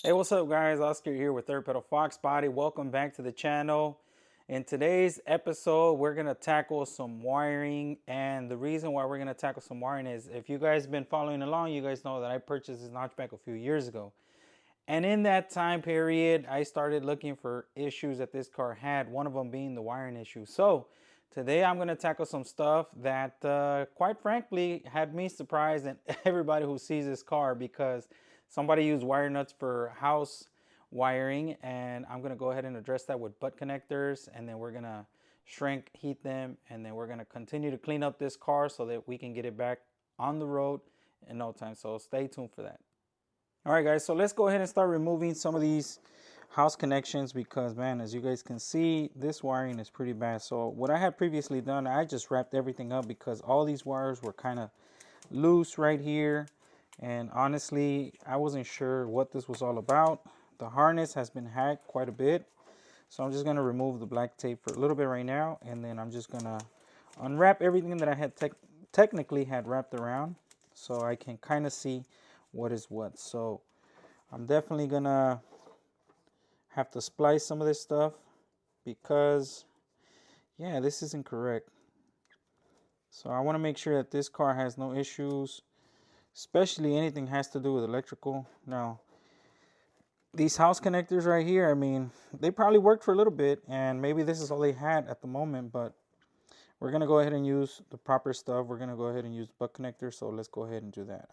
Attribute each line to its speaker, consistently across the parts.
Speaker 1: Hey, what's up guys? Oscar here with Third Pedal Foxbody. Welcome back to the channel. In today's episode, we're going to tackle some wiring, and the reason why we're going to tackle some wiring is if you guys been following along, you guys know that I purchased this notchback a few years ago. And in that time period, I started looking for issues that this car had, one of them being the wiring issue. So today I'm going to tackle some stuff that quite frankly had me surprised and everybody who sees this car, because somebody used wire nuts for house wiring, and I'm going to go ahead and address that with butt connectors, and then we're going to shrink heat them, and then we're going to continue to clean up this car so that we can get it back on the road in no time. So stay tuned for that. All right guys, so let's go ahead and start removing some of these house connections, because man, as you guys can see, this wiring is pretty bad. So what I had previously done, I just wrapped everything up because all these wires were kind of loose right here, and honestly I wasn't sure what this was all about. The harness has been hacked quite a bit, so I'm just going to remove the black tape for a little bit right now, and then I'm just going to unwrap everything that I had technically had wrapped around, so I can kind of see what is what. So I'm definitely gonna have to splice some of this stuff, because yeah, this isn't correct. So I want to make sure that this car has no issues, especially anything has to do with electrical. Now these house connectors right here, I mean, they probably worked for a little bit, and maybe this is all they had at the moment, but we're gonna go ahead and use the proper stuff. We're gonna go ahead and use butt connectors, so let's go ahead and do that.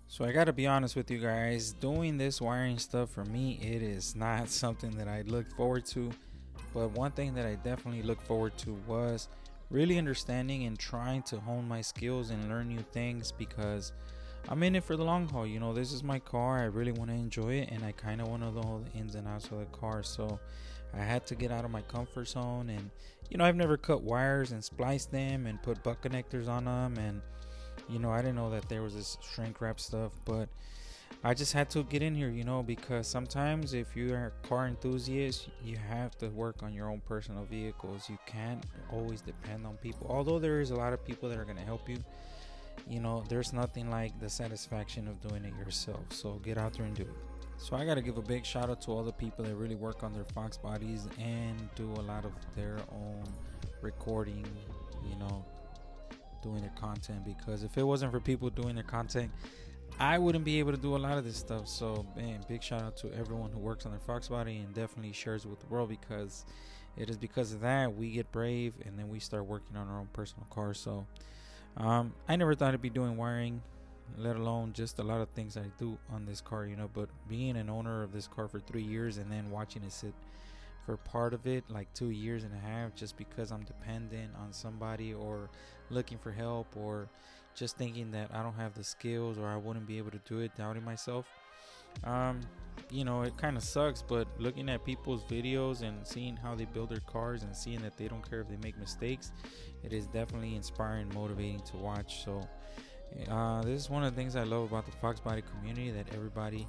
Speaker 1: So I gotta be honest with you guys, doing this wiring stuff for me, it is not something that I look forward to. But one thing that I definitely look forward to was really understanding and trying to hone my skills and learn new things, because I'm in it for the long haul. You know, this is my car, I really want to enjoy it, and I kind of want to know the ins and outs of the car. So I had to get out of my comfort zone, and you know, I've never cut wires and spliced them and put butt connectors on them, and you know, I didn't know that there was this shrink wrap stuff, but I just had to get in here, you know, because sometimes if you are a car enthusiast, you have to work on your own personal vehicles. You can't always depend on people. Although there is a lot of people that are going to help you, you know, there's nothing like the satisfaction of doing it yourself. So get out there and do it. So I got to give a big shout out to all the people that really work on their Fox bodies and do a lot of their own recording, you know, doing their content, because if it wasn't for people doing their content, I wouldn't be able to do a lot of this stuff. So man, big shout out to everyone who works on their Fox body and definitely shares it with the world, because it is because of that we get brave and then we start working on our own personal cars. So I never thought I'd be doing wiring, let alone just a lot of things I do on this car, you know. But being an owner of this car for 3 years and then watching it sit for part of it, like 2 years and a half, just because I'm dependent on somebody or looking for help, or just thinking that I don't have the skills or I wouldn't be able to do it, doubting myself. You know, it kind of sucks, but looking at people's videos and seeing how they build their cars and seeing that they don't care if they make mistakes, it is definitely inspiring, motivating to watch. So this is one of the things I love about the Fox body community, that everybody,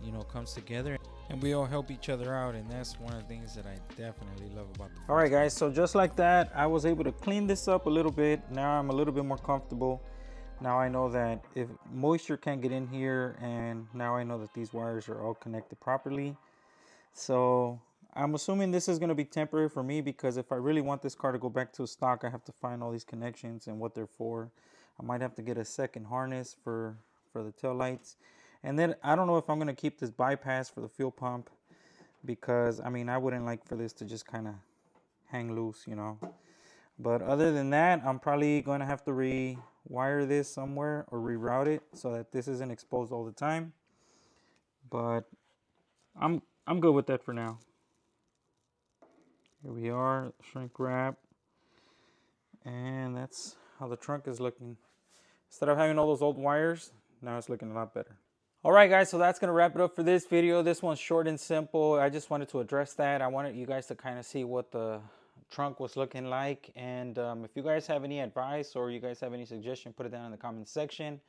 Speaker 1: you know, comes together and we all help each other out, and that's one of the things that I definitely love about the Fox. All right guys, so just like that, I was able to clean this up a little bit. Now I'm a little bit more comfortable. Now I know that if moisture can't get in here, and now I know that these wires are all connected properly. So I'm assuming this is going to be temporary for me, because if I really want this car to go back to stock, I have to find all these connections and what they're for. I might have to get a second harness for the tail lights. And then I don't know if I'm going to keep this bypass for the fuel pump, because I mean, I wouldn't like for this to just kind of hang loose, you know. But other than that, I'm probably going to have to rewire this somewhere or reroute it so that this isn't exposed all the time. But I'm good with that for now. Here we are, shrink wrap. And that's how the trunk is looking. Instead of having all those old wires, now it's looking a lot better. All right guys, so that's going to wrap it up for this video. This one's short and simple. I just wanted to address that. I wanted you guys to kind of see what the trunk was looking like, and if you guys have any advice or you guys have any suggestion, put it down in the comment section.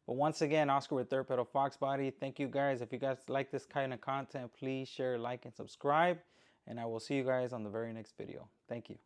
Speaker 1: But once again, Oscar with Third Pedal Foxbody. Thank you guys. If you guys like this kind of content, please share, like, and subscribe, and I will see you guys on the very next video. Thank you.